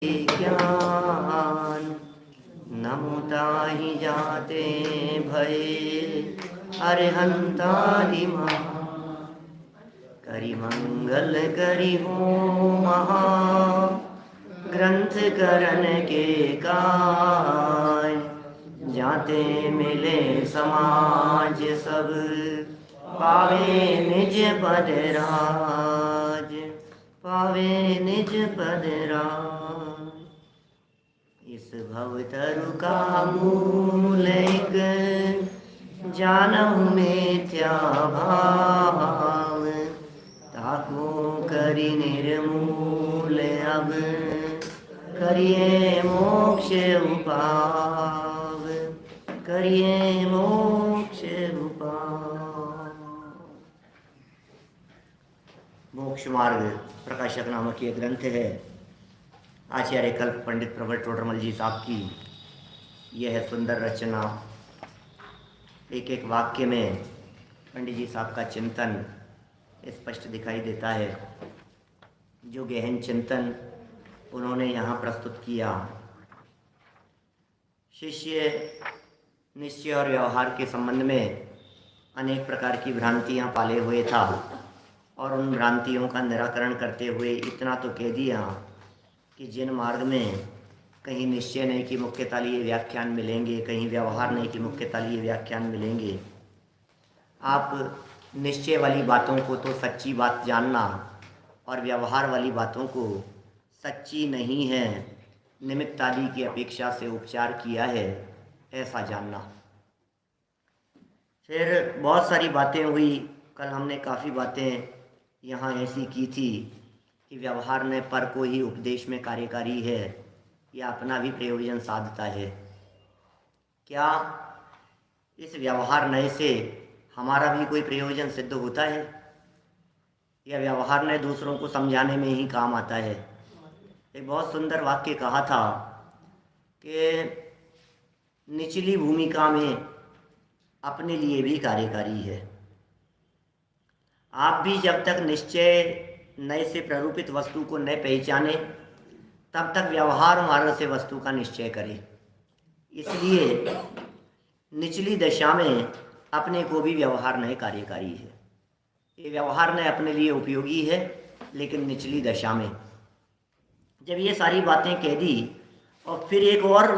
ज्ञान नमुता ही जाते भये अरहंतादि करि मंगल करि हो महा ग्रंथ करण के काय जाते मिले समाज सब पावे निज पद राज पावे निज पद राज। इस भवतरु का मूल एक जानहु मिथ्या भाव ताको करि निर्मूल अब करिए मोक्ष उपाव करिए मोक्ष उपाव। मोक्ष मार्ग प्रकाशक नामक ये ग्रंथ है आचार्य कल्प पंडित प्रबल टोडरमल जी साहब की। यह है सुंदर रचना। एक एक वाक्य में पंडित जी साहब का चिंतन स्पष्ट दिखाई देता है। जो गहन चिंतन उन्होंने यहाँ प्रस्तुत किया। शिष्य निश्चय और व्यवहार के संबंध में अनेक प्रकार की भ्रांतियाँ पाले हुए था और उन भ्रांतियों का निराकरण करते हुए इतना तो कह दिया कि जिन मार्ग में कहीं निश्चय नहीं की मुख्यतः लिए व्याख्यान मिलेंगे, कहीं व्यवहार नहीं की मुख्यतः लिए व्याख्यान मिलेंगे। आप निश्चय वाली बातों को तो सच्ची बात जानना और व्यवहार वाली बातों को सच्ची नहीं है, निमित्त आदि की अपेक्षा से उपचार किया है, ऐसा जानना। फिर बहुत सारी बातें हुई। कल हमने काफ़ी बातें यहाँ ऐसी की थी कि व्यवहार ने पर को ही उपदेश में कार्यकारी है या अपना भी प्रयोजन साधता है। क्या इस व्यवहार नए से हमारा भी कोई प्रयोजन सिद्ध होता है या व्यवहार ने दूसरों को समझाने में ही काम आता है? एक बहुत सुंदर वाक्य कहा था कि निचली भूमिका में अपने लिए भी कार्यकारी है। आप भी जब तक निश्चय नए से प्ररूपित वस्तु को न पहचाने तब तक व्यवहार मार्ग से वस्तु का निश्चय करें। इसलिए निचली दशा में अपने को भी व्यवहार नए कार्यकारी है। ये व्यवहार नए अपने लिए उपयोगी है, लेकिन निचली दशा में जब ये सारी बातें कह दी और फिर एक और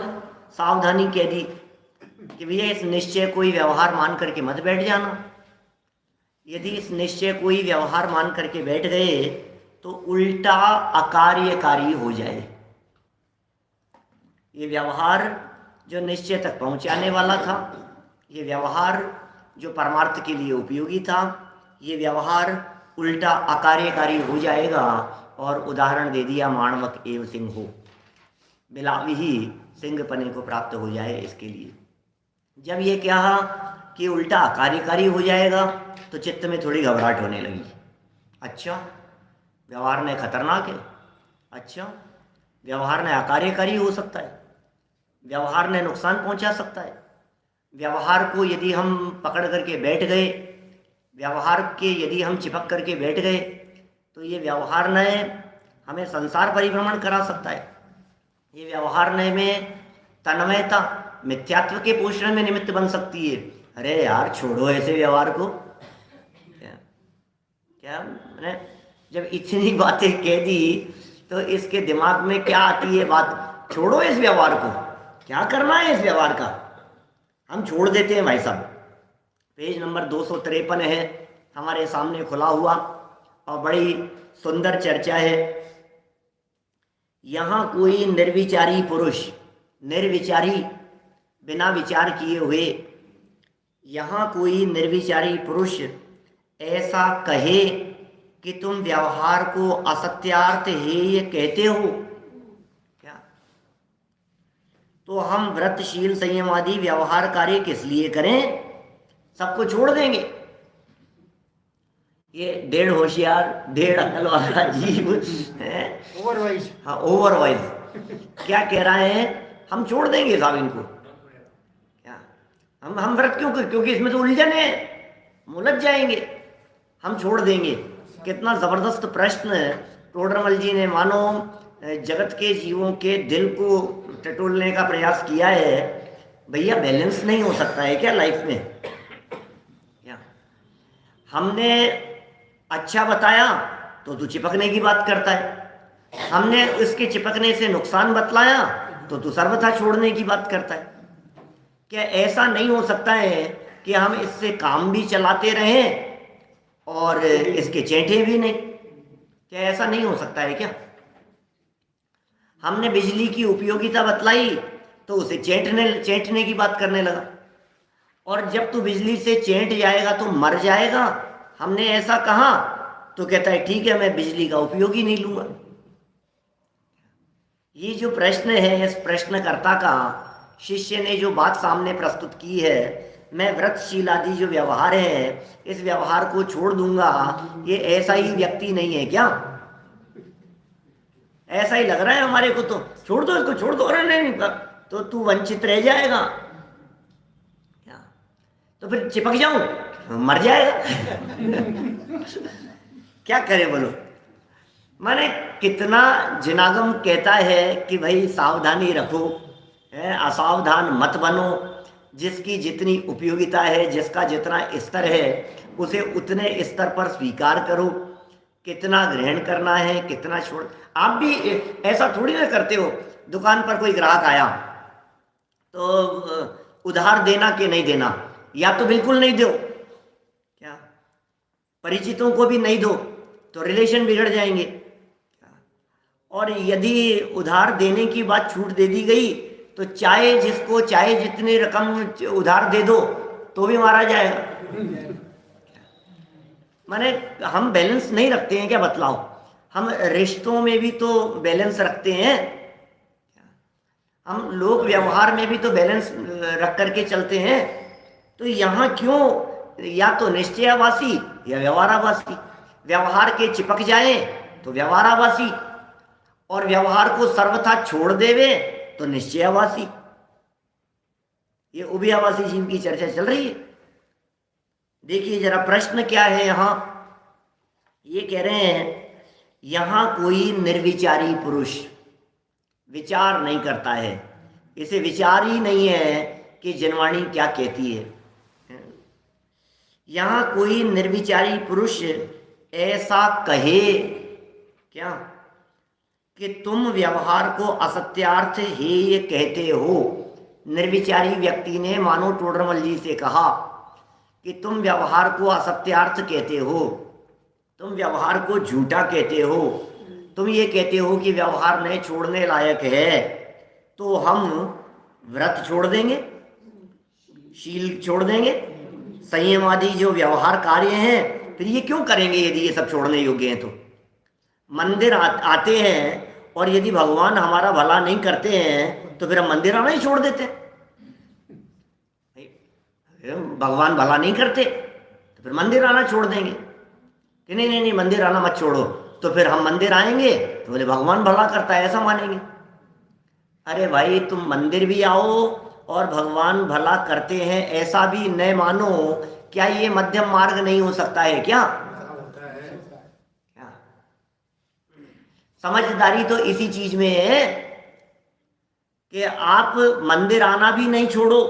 सावधानी कह दी कि भैया इस निश्चय को ही व्यवहार मान करके मत बैठ जाना। यदि इस निश्चय को ही व्यवहार मान करके बैठ गए तो उल्टा अकार्यकारी हो जाए। ये व्यवहार जो निश्चय तक पहुंचाने वाला था, ये व्यवहार जो परमार्थ के लिए उपयोगी था, ये व्यवहार उल्टा अकार्यकारी हो जाएगा। और उदाहरण दे दिया माणवक एव सिंह हो, बिलावी ही सिंह पने को प्राप्त हो जाए। इसके लिए जब ये कहा कि उल्टा अकार्यकारी हो जाएगा तो चित्त में थोड़ी घबराहट होने लगी। अच्छा, व्यवहार ने खतरनाक है। अच्छा, व्यवहार ने अकार्यकारी हो सकता है, व्यवहार ने नुकसान पहुंचा सकता है। व्यवहार को यदि हम पकड़ करके बैठ गए, व्यवहार के यदि हम चिपक करके बैठ गए तो ये व्यवहार ने हमें संसार परिभ्रमण करा सकता है। ये व्यवहार ने में तन्मयता मिथ्यात्व के पोषण में निमित्त बन सकती है। अरे यार छोड़ो ऐसे व्यवहार को। क्या मैंने जब इतनी बातें कह दी तो इसके दिमाग में क्या आती है बात? छोड़ो इस व्यवहार को, क्या करना है इस व्यवहार का, हम छोड़ देते हैं। भाई साहब, पेज नंबर 253 है हमारे सामने खुला हुआ और बड़ी सुंदर चर्चा है। यहाँ कोई निर्विचारी पुरुष, निर्विचारी बिना विचार किए हुए, यहाँ कोई निर्विचारी पुरुष ऐसा कहे कि तुम व्यवहार को असत्यार्थ हेय कहते हो क्या, तो हम व्रतशील संयमादि व्यवहार कार्य किस लिए करें? सबको छोड़ देंगे। ये डेढ़ होशियार डेढ़ अकल वाला जीव है, ओवरवाइज। हाँ, ओवरवाइज क्या कह रहे हैं? हम छोड़ देंगे साहब इनको। क्या हम व्रत क्यों? क्योंकि इसमें तो उलझन है, उलझ जाएंगे, हम छोड़ देंगे। कितना जबरदस्त प्रश्न टोडरमल जी ने मानो जगत के जीवों के दिल को टटोलने का प्रयास किया है। भैया बैलेंस नहीं हो सकता है क्या लाइफ में? क्या हमने अच्छा बताया तो तू चिपकने की बात करता है, हमने उसके चिपकने से नुकसान बतलाया तो तू सर्वथा छोड़ने की बात करता है। क्या ऐसा नहीं हो सकता है कि हम इससे काम भी चलाते रहें और इसके चेंटे भी नहीं? क्या ऐसा नहीं हो सकता है क्या? हमने बिजली की उपयोगिता बतलाई तो उसे चेंटने की बात करने लगा, और जब तू बिजली से चेंट जाएगा तो मर जाएगा, हमने ऐसा कहा तो कहता है ठीक है मैं बिजली का उपयोग ही नहीं लूंगा। ये जो प्रश्न है, इस प्रश्नकर्ता का शिष्य ने जो बात सामने प्रस्तुत की है, मैं व्रतशील आदि जो व्यवहार है इस व्यवहार को छोड़ दूंगा, ये ऐसा ही व्यक्ति नहीं है क्या? ऐसा ही लग रहा है हमारे को, तो छोड़ दो इसको, छोड़ दो, अरे नहीं तो तू वंचित रह जाएगा क्या? तो फिर चिपक जाऊं, मर जाएगा। क्या करे बोलो? माने कितना जिनागम कहता है कि भाई सावधानी रखो, असावधान मत बनो, जिसकी जितनी उपयोगिता है, जिसका जितना स्तर है उसे उतने स्तर पर स्वीकार करो, कितना ग्रहण करना है कितना छोड़। आप भी ऐसा थोड़ी ना करते हो, दुकान पर कोई ग्राहक आया तो उधार देना कि नहीं देना, या तो बिल्कुल नहीं दो, क्या परिचितों को भी नहीं दो तो रिलेशन बिगड़ जाएंगे, और यदि उधार देने की बात छूट दे दी गई तो चाहे जिसको चाहे जितनी रकम उधार दे दो तो भी मारा जाएगा। माने हम बैलेंस नहीं रखते हैं क्या? बतलाओ, हम रिश्तों में भी तो बैलेंस रखते हैं, हम लोग व्यवहार में भी तो बैलेंस रख करके चलते हैं। तो यहाँ क्यों या तो निश्चयावासी या व्यवहारावासी? व्यवहार के चिपक जाए तो व्यवहारावासी, और व्यवहार को सर्वथा छोड़ देवे तो निश्चयावासी। ये उभयावासी जीव की चर्चा चल रही है। देखिए जरा प्रश्न क्या है यहाँ, ये कह रहे हैं यहाँ कोई निर्विचारी पुरुष विचार नहीं करता है, इसे विचार ही नहीं है कि जनवाणी क्या कहती है। यहाँ कोई निर्विचारी पुरुष ऐसा कहे क्या कि तुम व्यवहार को असत्यार्थ हेय कहते हो। निर्विचारी व्यक्ति ने मानो टोडरमल जी से कहा कि तुम व्यवहार को असत्यार्थ कहते हो, तुम व्यवहार को झूठा कहते हो, तुम ये कहते हो कि व्यवहार नहीं छोड़ने लायक है, तो हम व्रत छोड़ देंगे, शील छोड़ देंगे, संयम आदि जो व्यवहार कार्य हैं, फिर ये क्यों करेंगे यदि ये सब छोड़ने योग्य हैं तो? मंदिर आते हैं और यदि भगवान हमारा भला नहीं करते हैं तो फिर हम मंदिर आना ही छोड़ देते हैं। भगवान भला नहीं करते तो फिर मंदिर आना छोड़ देंगे कि नहीं नहीं नहीं मंदिर आना मत छोड़ो, तो फिर हम मंदिर आएंगे तो बोले भगवान भला करता है ऐसा मानेंगे। अरे भाई तुम मंदिर भी आओ और भगवान भला करते हैं ऐसा भी न मानो, क्या ये मध्यम मार्ग नहीं हो सकता है क्या? समझदारी तो इसी चीज में है कि आप मंदिर आना भी नहीं छोड़ो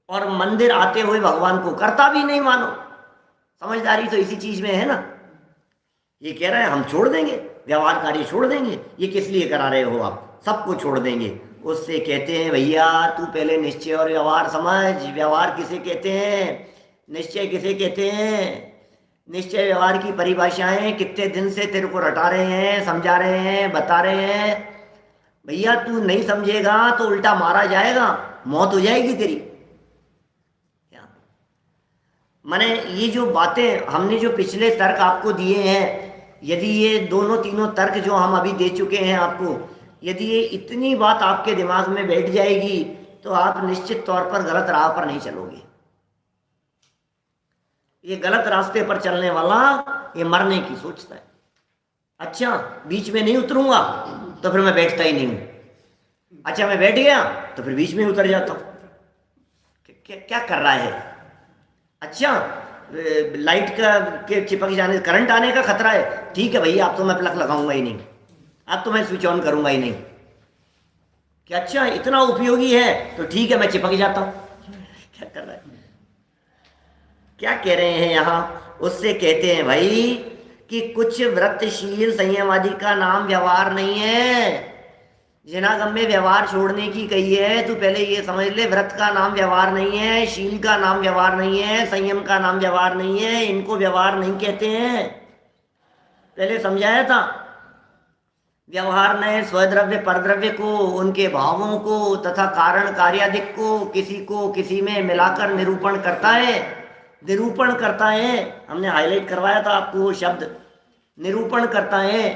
और मंदिर आते हुए भगवान को करता भी नहीं मानो। समझदारी तो इसी चीज में है ना। ये कह रहा है हम छोड़ देंगे, व्यवहार कार्य छोड़ देंगे, ये किस लिए करा रहे हो आप? सबको छोड़ देंगे। उससे कहते हैं भैया तू पहले निश्चय और व्यवहार समझ। व्यवहार किसे कहते हैं, निश्चय किसे कहते हैं? निश्चय व्यवहार की परिभाषाएं कितने दिन से तेरे को रटा रहे हैं, समझा रहे हैं, बता रहे हैं। भैया तू नहीं समझेगा तो उल्टा मारा जाएगा, मौत हो जाएगी तेरी। क्या माने ये जो बातें हमने जो पिछले तर्क आपको दिए हैं, यदि ये दोनों तीनों तर्क जो हम अभी दे चुके हैं आपको, यदि ये इतनी बात आपके दिमाग में बैठ जाएगी तो आप निश्चित तौर पर गलत राह पर नहीं चलोगे। ये गलत रास्ते पर चलने वाला ये मरने की सोचता है। अच्छा बीच में नहीं उतरूंगा तो फिर मैं बैठता ही नहीं हूं। अच्छा मैं बैठ गया तो फिर बीच में उतर जाता हूं। क्या कर रहा है? अच्छा लाइट का के चिपक जाने, करंट आने का खतरा है, ठीक है भैया आप तो मैं प्लग लगाऊंगा ही नहीं। अब तो मैं स्विच ऑन करूंगा ही नहीं। कि अच्छा इतना उपयोगी है तो ठीक है, मैं चिपक जाता हूं। क्या कर रहा है, क्या कह रहे हैं यहां? उससे कहते हैं भाई कि कुछ व्रतशील संयमादि का नाम व्यवहार नहीं है। जिनागम में व्यवहार छोड़ने की कही है, तो पहले ये समझ ले, व्रत का नाम व्यवहार नहीं है, शील का नाम व्यवहार नहीं है, संयम का नाम व्यवहार नहीं है, इनको व्यवहार नहीं कहते हैं। पहले समझाया था। व्यवहार ने स्वद्रव्य परद्रव्य को, उनके भावों को तथा कारण कार्यादिक को किसी में मिलाकर निरूपण करता है। निरूपण करता है, हमने हाईलाइट करवाया था आपको वो शब्द, निरूपण करता है।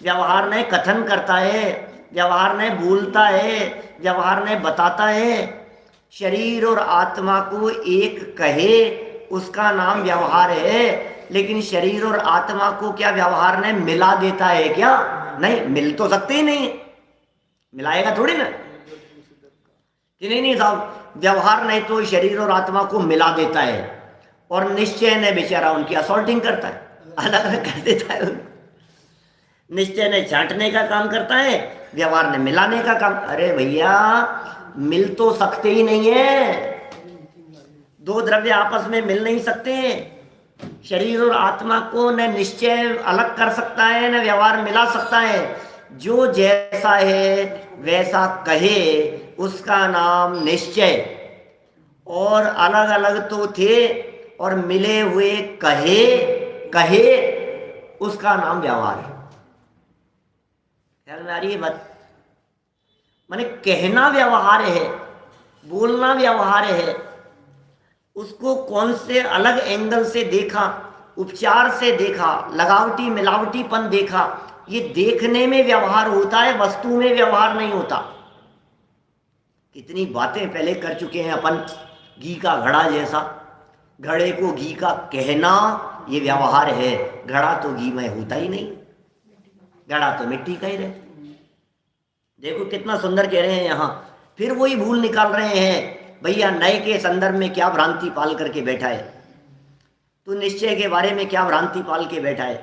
व्यवहार ने कथन करता है, व्यवहार ने बोलता है, व्यवहार ने बताता है। शरीर और आत्मा को एक कहे उसका नाम व्यवहार है, लेकिन शरीर और आत्मा को क्या व्यवहार ने मिला देता है क्या? नहीं, मिल तो सकते ही नहीं, मिलाएगा थोड़ी ना कि नहीं साहब, व्यवहार नहीं तो शरीर और आत्मा को मिला देता है, और निश्चय ने बेचारा उनकी असॉल्टिंग करता है, अलग अलग कर देता है उनको। निश्चय ने छांटने का काम करता है, व्यवहार ने मिलाने का काम। अरे भैया, मिल तो सकते ही नहीं है, दो द्रव्य आपस में मिल नहीं सकते। शरीर और आत्मा को न निश्चय अलग कर सकता है, न व्यवहार मिला सकता है। जो जैसा है वैसा कहे उसका नाम निश्चय, और अलग अलग तो थे और मिले हुए कहे उसका नाम व्यवहार है। ख्याल में आ रही है बात? माने कहना व्यवहार है, बोलना व्यवहार है, उसको कौन से अलग एंगल से देखा, उपचार से देखा, लगावटी मिलावटीपन देखा, ये देखने में व्यवहार होता है, वस्तु में व्यवहार नहीं होता। कितनी बातें पहले कर चुके हैं अपन, घी का घड़ा जैसा, घड़े को घी का कहना ये व्यवहार है, घड़ा तो घी में होता ही नहीं, घड़ा तो मिट्टी का ही रहे। देखो कितना सुंदर कह रहे हैं यहाँ, फिर वही भूल निकाल रहे हैं। भैया नए के संदर्भ में क्या भ्रांति पाल करके बैठा है तू, निश्चय के बारे में क्या भ्रांति पाल के बैठा है,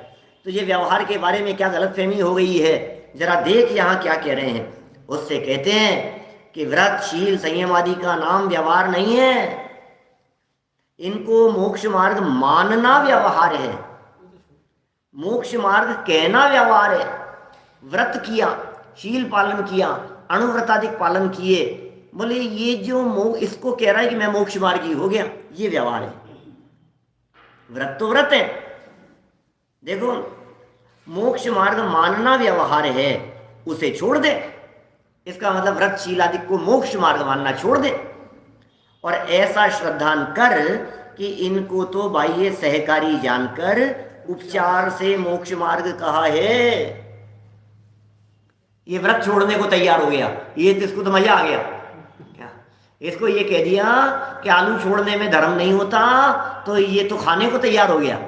तुझे व्यवहार के बारे में क्या गलतफहमी हो गई है, जरा देख यहाँ क्या कह रहे हैं। उससे कहते हैं कि व्रत शील संयम आदि का नाम व्यवहार नहीं है, इनको मोक्ष मार्ग मानना व्यवहार है। मोक्ष मार्ग कहना व्यवहार है। व्रत किया, शील पालन किया, अणुव्रतादिक पालन किए, बोले ये जो इसको कह रहा है कि मैं मोक्ष मार्गी हो गया, ये व्यवहार है। व्रत तो व्रत है। देखो, मोक्ष मार्ग मानना व्यवहार है, उसे छोड़ दे। इसका मतलब व्रत शील आदि को मोक्ष मार्ग मानना छोड़ दे, और ऐसा श्रद्धान कर कि इनको तो बाह्य सहकारी जानकर उपचार से मोक्ष मार्ग कहा है। ये व्रत छोड़ने को तैयार हो गया, ये इसको तो मजा आ गया। क्या इसको ये कह दिया कि आलू छोड़ने में धर्म नहीं होता, तो ये तो खाने को तैयार हो गया।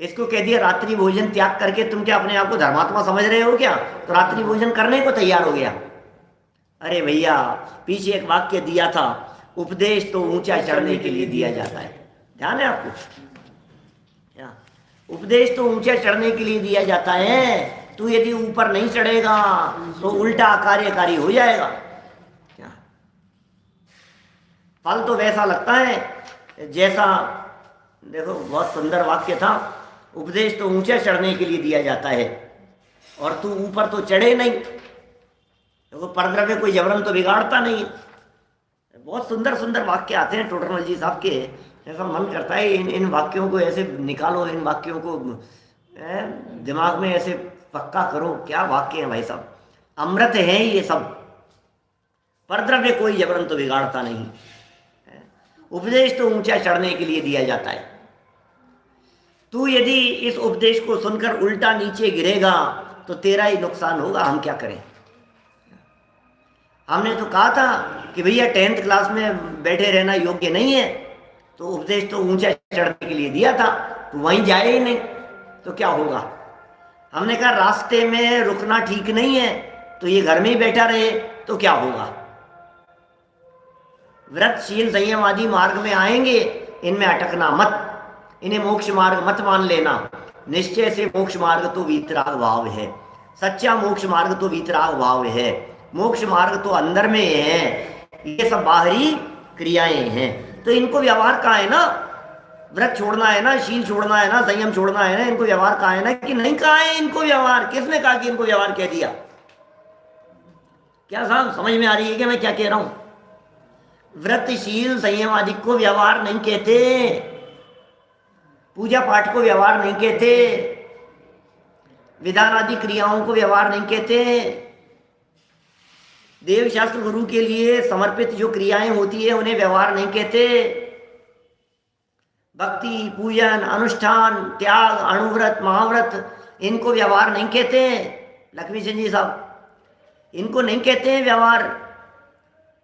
इसको कह दिया रात्रि भोजन त्याग करके तुम क्या अपने आप को धर्मात्मा समझ रहे हो क्या, तो रात्रि भोजन करने को तैयार हो गया। अरे भैया, पीछे एक वाक्य दिया था, उपदेश तो ऊंचा चढ़ने के लिए दिया जाता है। ध्यान है आपको? क्या उपदेश तो ऊंचा चढ़ने के लिए दिया जाता है। तू यदि ऊपर नहीं चढ़ेगा तो उल्टा कार्यकारी हो जाएगा। क्या फल तो वैसा लगता है जैसा, देखो बहुत सुंदर वाक्य था, उपदेश तो ऊंचा चढ़ने के लिए दिया जाता है और तू ऊपर तो चढ़े नहीं। देखो परद्रव्य कोई जबरन तो बिगाड़ता नहीं। बहुत सुंदर सुंदर वाक्य आते हैं टोडरमल जी साहब के, ऐसा मन करता है इन वाक्यों को ऐसे निकालो, इन वाक्यों को दिमाग में ऐसे पक्का करो। क्या वाक्य है भाई साहब, अमृत है ये सब। परद्रव्य कोई जबरन तो बिगाड़ता नहीं, उपदेश तो ऊंचा चढ़ने के लिए दिया जाता है। तू यदि इस उपदेश को सुनकर उल्टा नीचे गिरेगा तो तेरा ही नुकसान होगा। हम क्या करें? हमने तो कहा था कि भैया 10th क्लास में बैठे रहना योग्य नहीं है, तो उपदेश तो ऊंचा चढ़ने के लिए दिया था, तो वहीं जाए ही नहीं तो क्या होगा। हमने कहा रास्ते में रुकना ठीक नहीं है, तो ये घर में ही बैठा रहे तो क्या होगा। व्रत शील संयम आदि मार्ग में आएंगे, इनमें अटकना मत, इन्हें मोक्ष मार्ग मत मान लेना। निश्चय से मोक्ष मार्ग तो वीतराग भाव है, सच्चा मोक्ष मार्ग तो वीतराग भाव है, मोक्ष मार्ग तो अंदर में है, ये सब बाहरी क्रियाएं हैं। तो इनको व्यवहार कहाँ है ना, व्रत छोड़ना है ना, शील छोड़ना है ना, संयम छोड़ना है ना, इनको व्यवहार कहाँ है ना, कि नहीं कहा है इनको व्यवहार, किसने कहा कि इनको व्यवहार कह दिया? क्या साहब समझ में आ रही है क्या मैं क्या कह रहा हूं? व्रत शील संयम आदि को व्यवहार नहीं कहते, पूजा पाठ को व्यवहार नहीं कहते, विधान आदि क्रियाओं को व्यवहार नहीं कहते। देव शास्त्र गुरु के लिए समर्पित जो क्रियाएं होती है उन्हें व्यवहार नहीं कहते। भक्ति, पूजन, अनुष्ठान, त्याग, अणुव्रत, महाव्रत, इनको व्यवहार नहीं कहते। लक्ष्मी चंद जी साहब, इनको नहीं कहते हैं व्यवहार।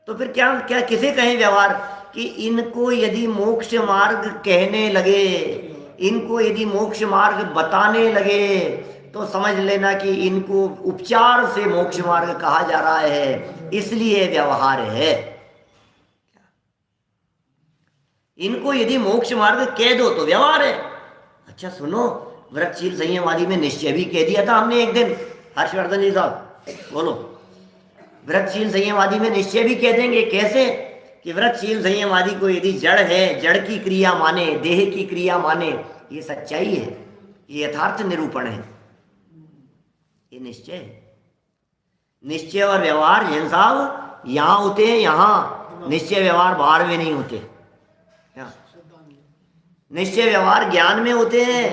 तो फिर क्या क्या किसे कहें व्यवहार? कि इनको यदि मोक्ष मार्ग कहने लगे, इनको यदि मोक्ष मार्ग बताने लगे, तो समझ लेना कि इनको उपचार से मोक्ष मार्ग कहा जा रहा है, इसलिए व्यवहार है। इनको यदि मोक्ष मार्ग कह दो तो व्यवहार है। अच्छा सुनो, व्रतशील संयम आदि में निश्चय भी कह दिया था हमने एक दिन। हर्षवर्धन जी साहब बोलो, व्रतशील संयम आदि में निश्चय भी कह देंगे। कैसे? कि व्रतशील संयम आदि को यदि जड़ है, जड़ की क्रिया माने, देह की क्रिया माने, ये सच्चाई है, ये यथार्थ निरूपण है, ये निश्चय। निश्चय और व्यवहार जैन साहब यहां होते हैं, यहां निश्चय व्यवहार बाहर में नहीं होते। निश्चय व्यवहार ज्ञान में होते हैं,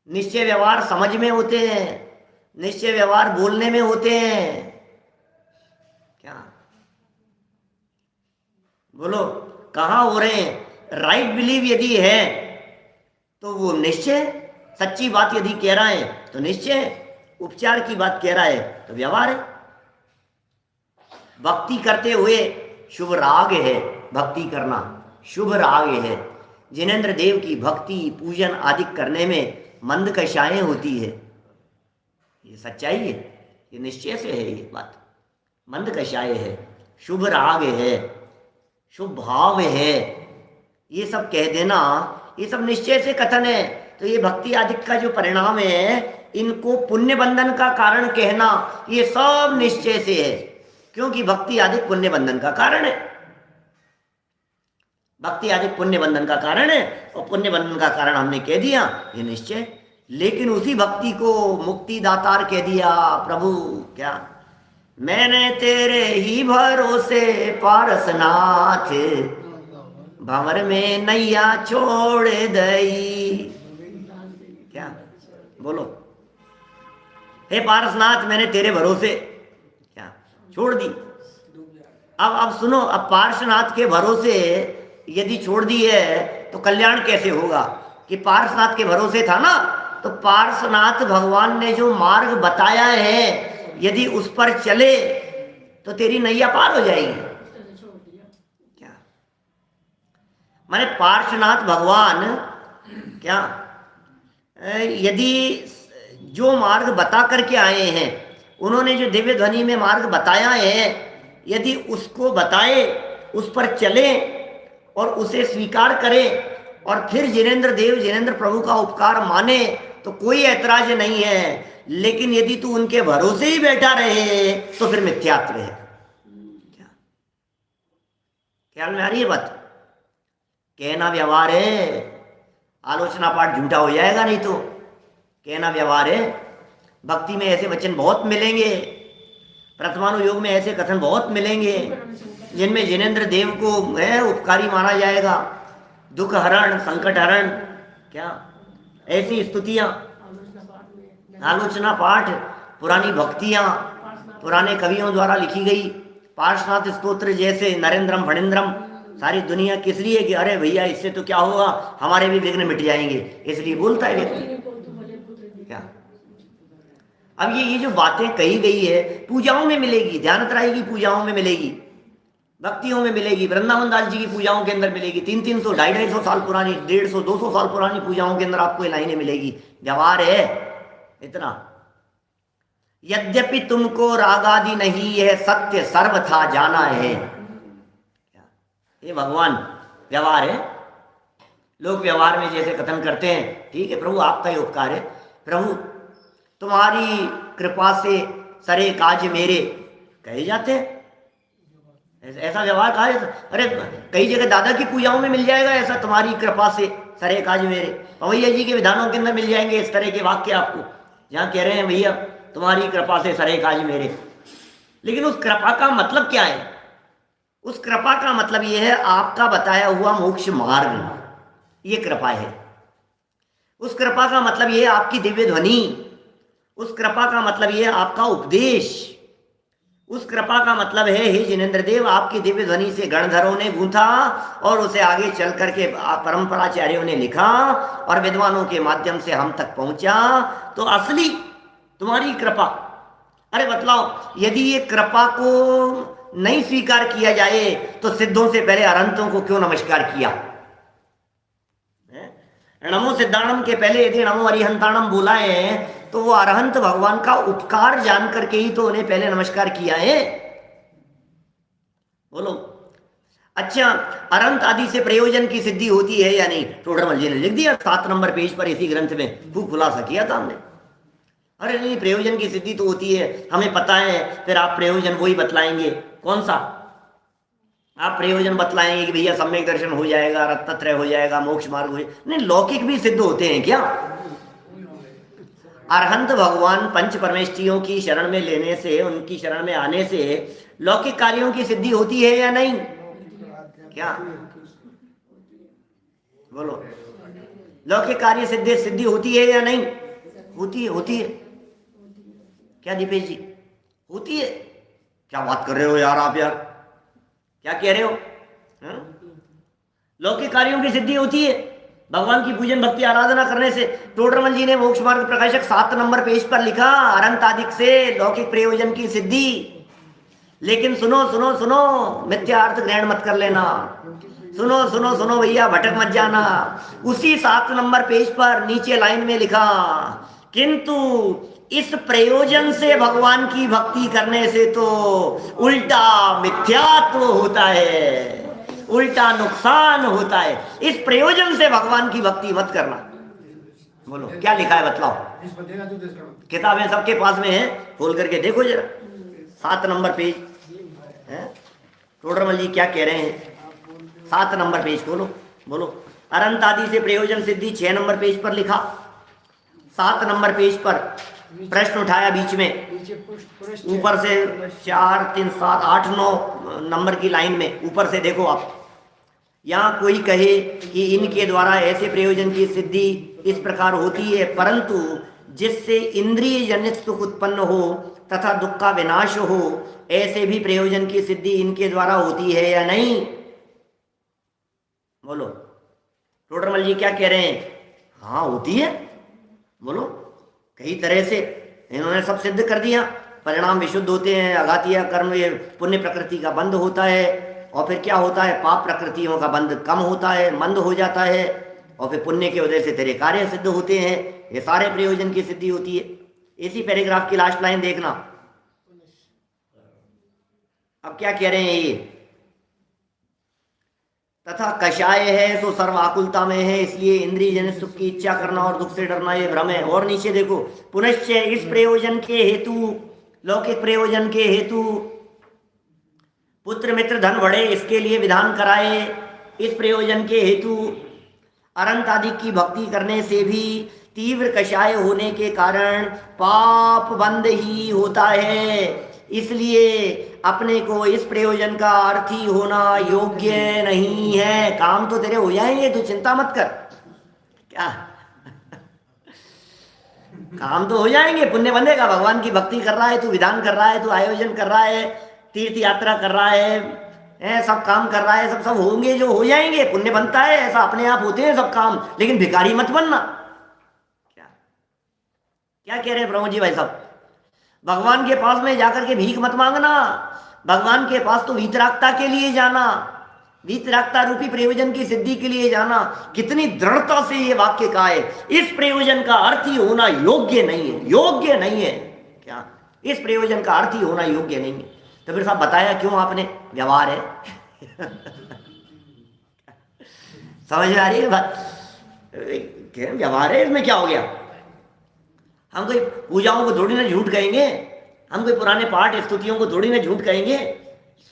निश्चय व्यवहार समझ में होते हैं, निश्चय व्यवहार बोलने में होते हैं। क्या बोलो, कहाँ हो रहे हैं? राइट बिलीव यदि है तो वो निश्चय, सच्ची बात यदि कह रहा है तो निश्चय, उपचार की बात कह रहा है तो व्यवहार है। भक्ति करते हुए शुभ राग है, भक्ति करना शुभ राग है। जिनेंद्र देव की भक्ति पूजन आदि करने में मंद कषाएं होती है, ये सच्चाई है, ये निश्चय से है ये बात। मंद कषाय है, शुभ राग है, शुभ भाव है, ये सब कह देना, ये सब निश्चय से कथन है। तो ये भक्ति आदि का जो परिणाम है, इनको पुण्य बंधन का कारण कहना, ये सब निश्चय से है, क्योंकि भक्ति आदि पुण्य बंधन का कारण है। भक्ति आदि पुण्य बंधन का कारण है, और पुण्य बंधन का कारण हमने कह दिया, ये निश्चय। लेकिन उसी भक्ति को मुक्ति दातार कह दिया प्रभु। क्या? मैंने तेरे ही भरोसे पारसनाथ, भंवर में नैया छोड़ दई। क्या बोलो, हे पारसनाथ मैंने तेरे भरोसे क्या छोड़ दी। अब सुनो, अब पार्श्वनाथ के भरोसे यदि छोड़ दी है तो कल्याण कैसे होगा? कि पार्श्वनाथ के भरोसे था ना, तो पार्श्वनाथ भगवान ने जो मार्ग बताया है, यदि उस पर चले तो तेरी नैया पार हो जाएगी। क्या माने? पार्श्वनाथ भगवान क्या यदि जो मार्ग बता करके आए हैं, उन्होंने जो दिव्य ध्वनि में मार्ग बताया है, यदि उसको बताए, उस पर चले और उसे स्वीकार करें और फिर जिनेंद्र देव जिनेंद्र प्रभु का उपकार माने, तो कोई ऐतराज नहीं है। लेकिन यदि तू उनके भरोसे ही बैठा रहे तो फिर मिथ्यात्व है। क्या ख्याल में आ रही है बात? कहना व्यवहार है, आलोचना पाठ झूठा हो जाएगा नहीं तो। कहना व्यवहार है। भक्ति में ऐसे वचन बहुत मिलेंगे, प्रथमानुयोग में ऐसे कथन बहुत मिलेंगे, जिनमें जिनेंद्र देव को उपकारी माना जाएगा, दुख हरण, संकट हरण, क्या ऐसी स्तुतियां, आलोचना पाठ, पुरानी भक्तियां, पुराने कवियों द्वारा लिखी गई पार्श्वनाथ स्तोत्र जैसे नरेंद्रम फणिंद्रम, सारी दुनिया किस लिए कि अरे भैया इससे तो क्या होगा, हमारे भी विघ्न मिट जाएंगे, इसलिए बोलता है व्यक्ति। क्या अब ये जो बातें कही गई है पूजाओं में मिलेगी, ध्यानतराई की पूजाओं में मिलेगी, भक्तियों में मिलेगी, वृंदावन दास जी की पूजाओं के अंदर मिलेगी, 300-300 250 साल पुरानी, 150-200 साल पुरानी पूजाओं के अंदर आपको ये लाइनें मिलेगी। व्यवहार है इतना। यद्यपि तुमको रागादि नहीं है, सत्य सर्वथा जाना है। ये भगवान व्यवहार है। लोग व्यवहार में जैसे कथन करते हैं, ठीक है प्रभु आपका ही उपकार है, प्रभु तुम्हारी कृपा से सरे काज मेरे कहे जाते हैं। ऐसा व्यवहार कहा जाता, अरे कई जगह दादा की पूजाओं में मिल जाएगा ऐसा, तुम्हारी कृपा से सरे काज मेरे। पवैया जी के विधानों के अंदर मिल जाएंगे इस तरह के वाक्य आपको, जहाँ कह रहे हैं भैया तुम्हारी कृपा से सरे काज मेरे। लेकिन उस कृपा का मतलब क्या है? उस कृपा का मतलब यह है आपका बताया हुआ मोक्ष मार्ग, ये कृपा है। उस कृपा का मतलब यह है आपकी दिव्य ध्वनि, उस कृपा का मतलब यह है आपका उपदेश, उस कृपा का मतलब है हे जिनेन्द्र देव आपकी दिव्य ध्वनि से गणधरों ने गूंथा और उसे आगे चल करके परंपराचार्यों ने लिखा और विद्वानों के माध्यम से हम तक पहुंचा। तो असली तुम्हारी कृपा। अरे बतलाओ, यदि ये कृपा को नहीं स्वीकार किया जाए तो सिद्धों से पहले अरहंतों को क्यों नमस्कार किया? नमो सिद्धाणम के पहले यदि नमो अरिहंताणम बोला है तो वो अरहंत भगवान का उपकार जान करके ही तो उन्हें पहले नमस्कार किया है। बोलो। अच्छा, अरहंत आदि से प्रयोजन की सिद्धि होती है या नहीं? टोडरमल जी ने लिख दिया 7 नंबर पेज पर इसी ग्रंथ में, खूब खुलासा किया था हमने। अरे नहीं, प्रयोजन की सिद्धि तो होती है, हमें पता है। फिर आप प्रयोजन वही बतलाएंगे, कौन सा? आप प्रयोजन बतलाएंगे कि भैया सम्यक दर्शन हो जाएगा, रत्नत्रय हो जाएगा, मोक्ष मार्ग हो जाएगा। नहीं, लौकिक भी सिद्ध होते हैं क्या? अरहंत भगवान पंच परमेष्ठियों की शरण में लेने से, उनकी शरण में आने से लौकिक कार्यों की सिद्धि होती है या नहीं? क्या बोलो, लौकिक कार्य सिद्धि होती है या नहीं? होती है, होती है। क्या दीपेश जी, होती है? क्या बात कर रहे हो यार आप, यार क्या कह रहे हो? लौकिक कार्यों की सिद्धि होती है भगवान की पूजन भक्ति आराधना करने से। टोडरमल जी ने मोक्ष मार्ग प्रकाशक 7 नंबर पेज पर लिखा अरहंत आदि से लौकिक प्रयोजन की सिद्धि। लेकिन सुनो सुनो सुनो, मिथ्या अर्थ ग्रहण मत कर लेना। सुनो सुनो सुनो भैया, भटक मत जाना। उसी 7 नंबर पेज पर नीचे लाइन में लिखा, किंतु इस प्रयोजन से भगवान की भक्ति करने से तो उल्टा मिथ्यात्व होता है, उल्टा नुकसान होता है। इस प्रयोजन से भगवान की भक्ति मत करना। बोलो क्या लिखा है, बतलाओ। किताबें सबके पास में है, खोल करके देखो जरा, 7 नंबर पेज है। टोडरमल जी क्या कह रहे हैं? 7 नंबर पेज खोलो, बोलो। अरहंत आदि से प्रयोजन सिद्धि 6 नंबर पेज पर लिखा। 7 नंबर पेज पर प्रश्न उठाया बीच में, ऊपर से 4 3 7 8 9 नंबर की लाइन में ऊपर से देखो आप। यहाँ कोई कहे कि इनके द्वारा ऐसे प्रयोजन की सिद्धि इस प्रकार होती है, परंतु जिससे इंद्रिय जनित सुख उत्पन्न हो तथा दुख का विनाश हो, ऐसे भी प्रयोजन की सिद्धि इनके द्वारा होती है या नहीं? बोलो। टोडरमल जी क्या कह रहे हैं? हाँ होती है। बोलो। कई तरह से इन्होंने सब सिद्ध कर दिया। परिणाम विशुद्ध होते हैं, अघातीय कर्म, ये पुण्य प्रकृति का बंध होता है, और फिर क्या होता है, पाप प्रकृतियों का बंध कम होता है, मंद हो जाता है, और फिर पुण्य के वजह से तेरे कार्य सिद्ध होते हैं। ये सारे प्रयोजन की सिद्धि होती है। इसी पैराग्राफ की लास्ट लाइन देखना। अब क्या कह रहे हैं ये? तथा कषाय है सो सर्व आकुलता में है, इसलिए इंद्रिय जनित सुख की इच्छा करना और दुख से डरना ये भ्रम है। और नीचे देखो, पुनश्च इस प्रयोजन के हेतु, लौकिक प्रयोजन के हेतु पुत्र मित्र धन बढ़े, इसके लिए विधान कराए। इस प्रयोजन के हेतु अरहंत आदि की भक्ति करने से भी तीव्र कषाय होने के कारण पाप बंद ही होता है, इसलिए अपने को इस प्रयोजन का अर्थी होना योग्य नहीं है। काम तो तेरे हो जाएंगे, तू चिंता मत कर। क्या काम तो हो जाएंगे, पुण्य बनेगा। भगवान की भक्ति कर रहा है तू, विधान कर रहा है तू, आयोजन कर रहा है, तीर्थ यात्रा कर रहा है, सब काम कर रहा है, सब होंगे, जो हो जाएंगे, पुण्य बनता है, ऐसा अपने आप होते हैं सब काम। लेकिन भिखारी मत बनना। क्या क्या कह रहे हैं प्रभु जी भाई साहब? भगवान के पास में जाकर के भीख मत मांगना, भगवान के पास तो वीतरागता के लिए जाना, वीतरागता रूपी प्रयोजन की सिद्धि के लिए जाना। कितनी दृढ़ता से ये वाक्य कहा है, इस प्रयोजन का अर्थ ही होना योग्य नहीं है, योग्य नहीं है। क्या इस प्रयोजन का अर्थ ही होना योग्य नहीं है? तो फिर साहब बताया क्यों आपने? व्यवहार है। समझ में आ रही है बात? व्यवहार है, इसमें क्या हो गया? हम कोई पूजाओं को थोड़ी ना झूठ कहेंगे, हम कोई पुराने पाठ स्तुतियों को थोड़ी ना झूठ कहेंगे।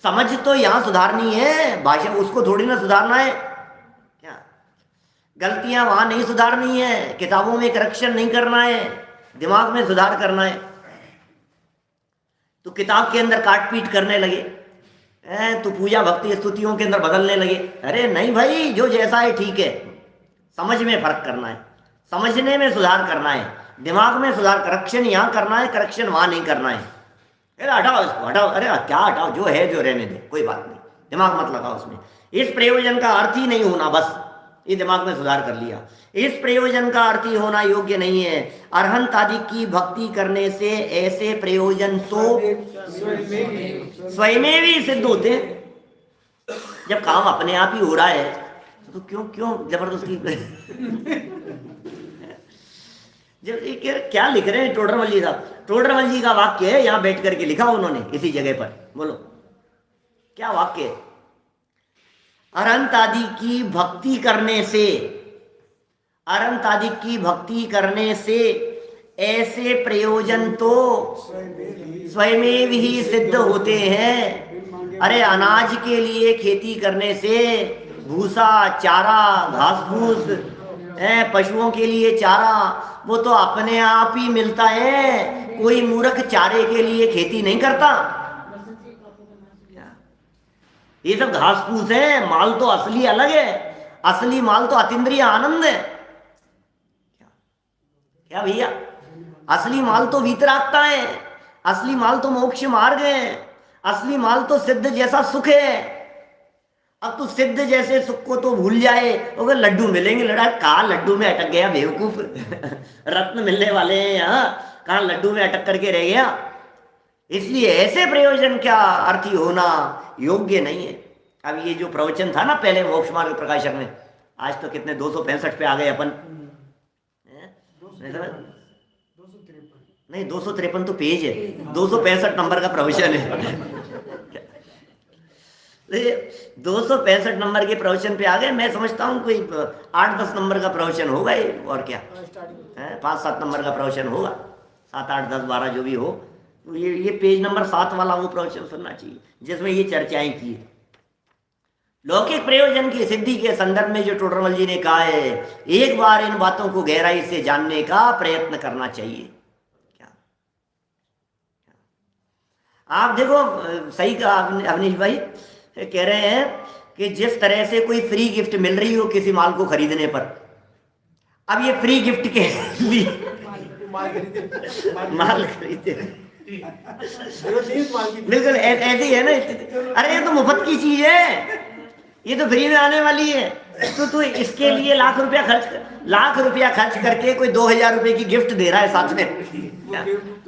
समझ तो यहाँ सुधारनी है, भाषा उसको थोड़ी ना सुधारना है। क्या गलतियां वहां नहीं सुधारनी है, किताबों में करेक्शन नहीं करना है, दिमाग में सुधार करना है। तो किताब के अंदर काट पीट करने लगे, तो पूजा भक्ति स्तुतियों के अंदर बदलने लगे। अरे नहीं भाई, जो जैसा है ठीक है, समझ में फर्क करना है, समझने में सुधार करना है, दिमाग में सुधार, करेक्शन यहाँ करना है, करेक्शन वहां नहीं करना है। अरे हटाओ इसको, हटाओ, अरे क्या हटाओ, जो है जो रहने दे, कोई बात नहीं, दिमाग मत लगाओ उसमें। इस प्रयोजन का अर्थ ही नहीं होना, बस ये दिमाग में सुधार कर लिया। इस प्रयोजन का अर्थ ही होना योग्य नहीं है। अरहंत आदि की भक्ति करने से ऐसे प्रयोजन तो स्वयं ही सिद्ध होते हैं। जब काम अपने आप ही हो रहा है तो क्यों क्यों जबरदस्ती जब क्या लिख रहे हैं टोडरमल जी साहब, टोडरमल जी का वाक्य है, यहां बैठ करके लिखा उन्होंने इसी जगह पर, बोलो क्या वाक्य है? अरहंत आदि की भक्ति करने से, अरहंत आदि की भक्ति करने से ऐसे प्रयोजन तो स्वयं ही सिद्ध होते हैं। अरे अनाज के लिए खेती करने से भूसा, चारा, घास फूस, पशुओं के लिए चारा, वो तो अपने आप ही मिलता है। कोई मूर्ख चारे के लिए खेती नहीं करता। ये सब घास फूस है, माल तो असली अलग है। असली माल तो अतीन्द्रिय आनंद है। क्या भैया, असली माल तो वीतरागता है, असली माल तो मोक्ष मार्ग है, असली माल तो सिद्ध जैसा सुख है। अब तू सिद्ध जैसे सुख को तो भूल जाए, अगर लड्डू मिलेंगे, लड़ा कहाँ लड्डू में अटक गया बेवकूफ रत्न मिलने वाले हैं यहाँ, कहाँ लड्डू में अटक करके रह गया। इसलिए ऐसे प्रयोजन क्या अर्थी होना योग्य नहीं है। अब ये जो प्रवचन था ना पहले मोक्ष मार्ग प्रकाशक में, आज तो कितने 265 पे आ गए अपन, नहीं 253 तो पेज है, 265 नंबर का प्रवचन है 265 नंबर के प्रवचन पे आ गए। मैं समझता हूँ कोई 8-10 नंबर का प्रवचन होगा ये, और क्या 5-7 नंबर का प्रवचन होगा, 7, 8, 10, 12 जो भी हो। तो ये पेज नंबर 7 वाला वो प्रवचन सुनना चाहिए जिसमें ये चर्चाएं की। लौकिक प्रयोजन की सिद्धि के संदर्भ में जो टोडरमल जी ने कहा है, एक बार इन बातों को गहराई से जानने का प्रयत्न करना चाहिए। क्या आप देखो, सही कहा अवनीश भाई, कह रहे हैं कि जिस तरह से कोई फ्री गिफ्ट मिल रही हो किसी माल को खरीदने पर, अब ये फ्री गिफ्ट के लिए माल खरीदे बिल्कुल ऐसी है ना। अरे ये तो मुफ्त की चीज है, ये तो फ्री में आने वाली है, तो तू इसके लिए लाख रुपया खर्च करके कोई 2000 रुपए की गिफ्ट दे रहा है साथ में।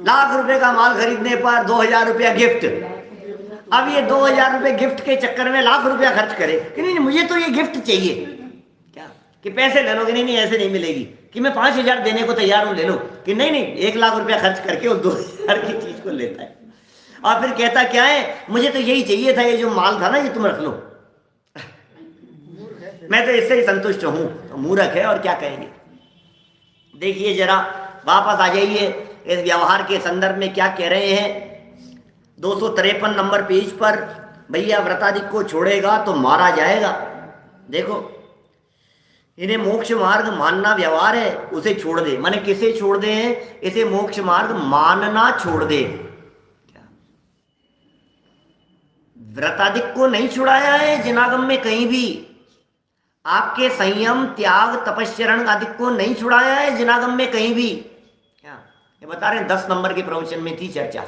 लाख रुपए का माल खरीदने पर 2000 रुपया गिफ्ट। अब ये 2000 रुपए गिफ्ट के चक्कर में लाख रुपया खर्च करे कि नहीं मुझे तो ये गिफ्ट चाहिए, क्या कि पैसे ले लो, कि नहीं ऐसे नहीं मिलेगी, कि मैं 5000 देने को तैयार हूं, ले लो, कि नहीं 1 लाख रुपया खर्च करके उस 2000 की चीज को लेता है। और फिर कहता क्या है, मुझे तो यही चाहिए था, ये जो माल था ना ये तुम रख लो, मैं तो इससे ही संतुष्ट हूं। तो मूर्ख है, और क्या कहेंगे। देखिए जरा वापस आ जाइए इस व्यवहार के संदर्भ में क्या कह रहे हैं। 253 नंबर पेज पर, भैया व्रताधिक को छोड़ेगा तो मारा जाएगा। देखो, इन्हें मोक्ष मार्ग मानना व्यवहार है, उसे छोड़ दे। माने किसे छोड़ दे हैं? इसे मोक्ष मार्ग मानना छोड़ दे। व्रताधिक को नहीं छुड़ाया है जिनागम में कहीं भी। आपके संयम, त्याग, तपस्चरण आदि को नहीं छुड़ाया है जिनागम में कहीं भी। क्या ये बता रहे हैं? 10 नंबर के प्रवचन में थी चर्चा।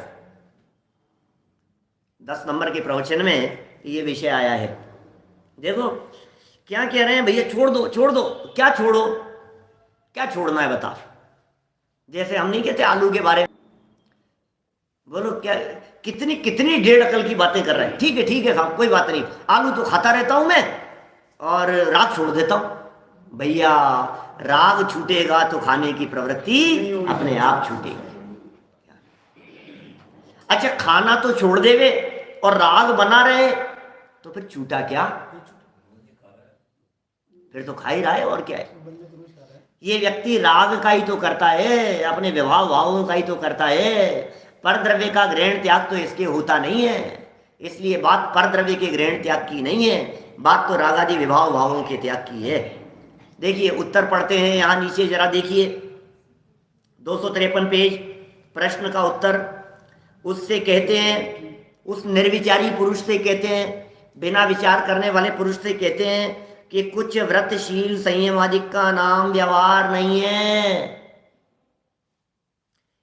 10 नंबर के प्रवचन में ये विषय आया है। देखो क्या कह रहे हैं, भैया छोड़ दो, छोड़ दो। क्या छोड़ो? क्या छोड़ना है बता। जैसे हम नहीं कहते आलू के बारे में, बोलो क्या कितनी डेढ़ अकल की बातें कर रहे हैं। ठीक है साहब, कोई बात नहीं, आलू तो खाता रहता हूं मैं और राग छोड़ देता हूं। भैया राग छूटेगा तो खाने की प्रवृत्ति अपने आप छूटेगी। अच्छा, खाना तो छोड़ देवे और राग बना रहे तो फिर छूटा क्या? फिर तो खा ही रहा है, और क्या है। ये व्यक्ति राग का ही तो करता है, अपने विभाव भावों का ही तो करता है, पर द्रव्य का ग्रहण त्याग तो इसके होता नहीं है। इसलिए बात पर द्रव्य के ग्रहण त्याग की नहीं है, बात तो रागादि विभाव भावों के त्याग की है। देखिए उत्तर पढ़ते हैं, यहाँ नीचे जरा देखिए 253 पेज, प्रश्न का उत्तर। उससे कहते हैं, उस निर्विचारी पुरुष से कहते हैं, बिना विचार करने वाले पुरुष से कहते हैं कि कुछ व्रतशील संयमादिक का नाम व्यवहार नहीं है,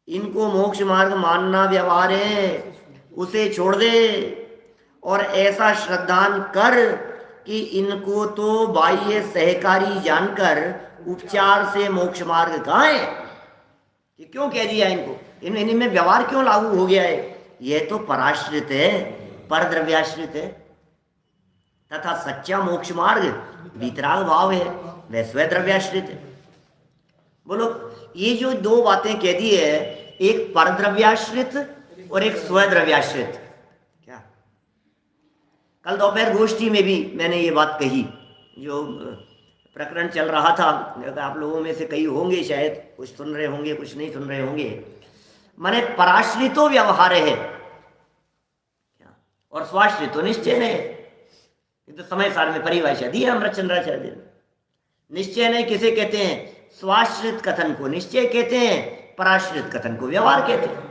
इनको मोक्ष मार्ग मानना व्यवहार है, उसे छोड़ दे और ऐसा श्रद्धान कर कि इनको तो बाह्य सहकारी जानकर उपचार से मोक्ष मार्ग कहाँ है। कि क्यों कह दिया इनको, इनमें व्यवहार क्यों लागू हो गया है? यह तो पराश्रित है, पर द्रव्याश्रित है, तथा सच्चा मोक्ष मार्ग वीतराग भाव है, वह स्वद्रव्याश्रित है। बोलो, ये जो दो बातें कह दी है, एक परद्रव्याश्रित और एक स्वद्रव्याश्रित। क्या कल दोपहर गोष्ठी में भी मैंने ये बात कही, जो प्रकरण चल रहा था, आप लोगों में से कई होंगे शायद, कुछ सुन रहे होंगे कुछ नहीं सुन रहे होंगे। माने पराश्रितो व्यवहार है और स्वाश्रितो निश्चय है। ये तो समय सार में परिभाषा दी है अमृतचंद्राचार्य ने। निश्चय नहीं किसे कहते हैं? स्वाश्रित कथन को निश्चय कहते हैं, पराश्रित कथन को व्यवहार कहते हैं।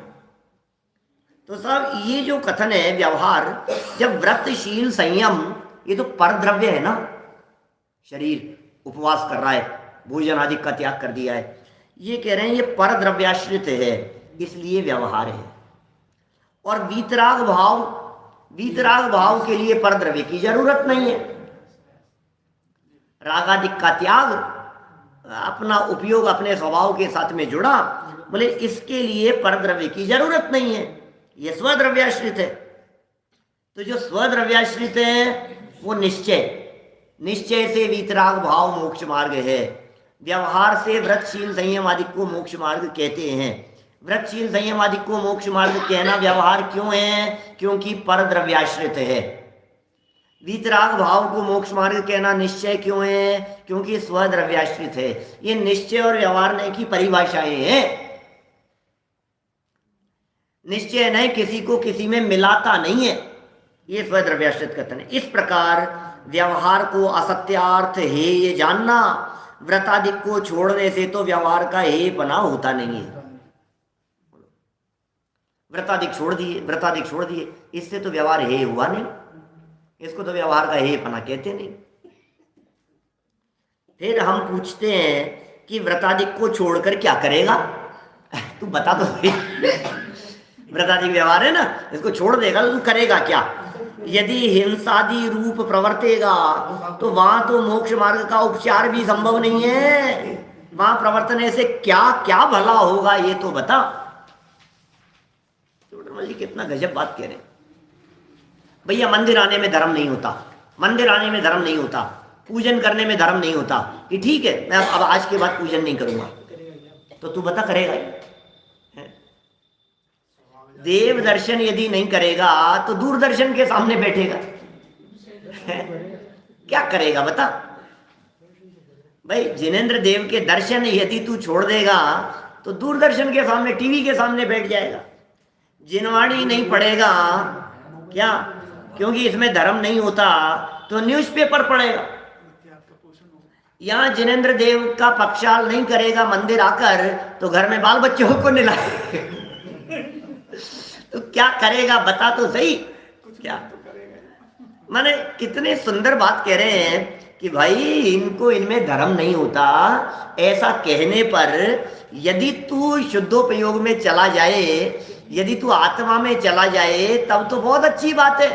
तो साहब ये जो कथन है व्यवहार, जब व्रतशील संयम, ये तो परद्रव्य है ना, शरीर उपवास कर रहा है, भोजन आदि का त्याग कर दिया है, ये कह रहे हैं ये परद्रव्याश्रित है, इसलिए व्यवहार है। और वीतराग भाव के लिए परद्रव्य की जरूरत नहीं है। रागादिक का त्याग, अपना उपयोग अपने स्वभाव के साथ में जुड़ा, बोले इसके लिए परद्रव्य की जरूरत नहीं है, ये स्वद्रव्याश्रित है। तो जो स्वद्रव्याश्रित है वो निश्चय से वीतराग भाव मोक्ष मार्ग है। व्यवहार से व्रतशील संयम आदि को मोक्ष मार्ग कहते हैं। व्रतशील संयम आदि को मोक्ष मार्ग कहना व्यवहार क्यों है? क्योंकि परद्रव्याश्रित है। वीतराग भाव को मोक्ष मार्ग कहना निश्चय क्यों है? क्योंकि स्वद्रव्याश्रित है। ये निश्चय और व्यवहार नहीं की परिभाषाएं हैं। निश्चय नहीं किसी को किसी में मिलाता नहीं है, ये स्वद्रव्याश्रित कथन है। इस प्रकार व्यवहार को असत्यार्थ है ये जानना, व्रतादिक को छोड़ने से तो व्यवहार का हे बना होता नहीं है। व्रतादिक छोड़ दिए, इससे तो व्यवहार हे हुआ नहीं, इसको तो व्यवहार का हे पना कहते नहीं। फिर हम पूछते हैं कि व्रतादिक को छोड़कर क्या करेगा? तू बता तो सही। व्रतादिक व्यवहार है ना, इसको छोड़ देगा तो तू करेगा क्या? यदि हिंसादि रूप प्रवर्तेगा तो वहां तो मोक्ष मार्ग का उपचार भी संभव नहीं है। वहां प्रवर्तने से क्या क्या भला होगा ये तो बता। जी कितना गजब बात कह रहे हैं। भैया मंदिर आने में धर्म नहीं होता, मंदिर आने में धर्म नहीं होता, पूजन करने में धर्म नहीं होता, कि ठीक है मैं अब आज के बाद पूजन नहीं करूंगा, तो तू बता करेगा? देव दर्शन यदि नहीं करेगा तो दूरदर्शन के सामने बैठेगा, क्या करेगा बता? भाई जिनेंद्र देव के दर्शन यदि तू छोड़ देगा तो दूरदर्शन के सामने, टीवी के सामने बैठ जाएगा। जिनवाणी नहीं पढ़ेगा क्या? क्योंकि इसमें धर्म नहीं होता, तो न्यूज़पेपर पढ़ेगा। यहाँ जिनेंद्र देव का पक्षाल नहीं करेगा मंदिर आकर, तो घर में बाल बच्चों को निलाए। तो क्या करेगा बता तो सही? क्या माने कितने सुंदर बात कह रहे हैं कि भाई इनको इनमें धर्म नहीं होता। ऐसा कहने पर यदि तू शुद्धोपयोग में चला जाए, यदि तू आत्मा में चला जाए, तब तो बहुत अच्छी बात है।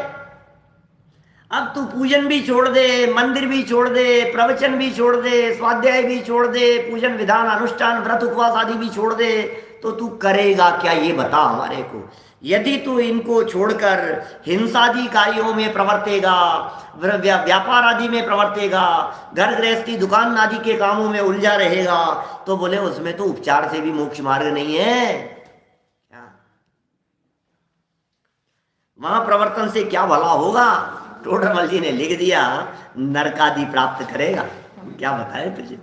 अब तू पूजन भी छोड़ दे, मंदिर भी छोड़ दे, प्रवचन भी छोड़ दे, स्वाध्याय भी छोड़ दे, पूजन विधान अनुष्ठान व्रत उपवास आदि भी छोड़ दे, तो तू करेगा क्या ये बता हमारे को। यदि तू इनको छोड़कर हिंसादि कार्यों में प्रवर्तेगा, व्यापार आदि में प्रवर्तेगा, घर गृहस्थी दुकान आदि के कामों में उलझा रहेगा, तो बोले उसमें तो उपचार से भी मोक्ष मार्ग नहीं है। वहां प्रवर्तन से क्या भला होगा? टोडरमल जी ने लिख दिया नरकादि प्राप्त करेगा। क्या बताए तुझे?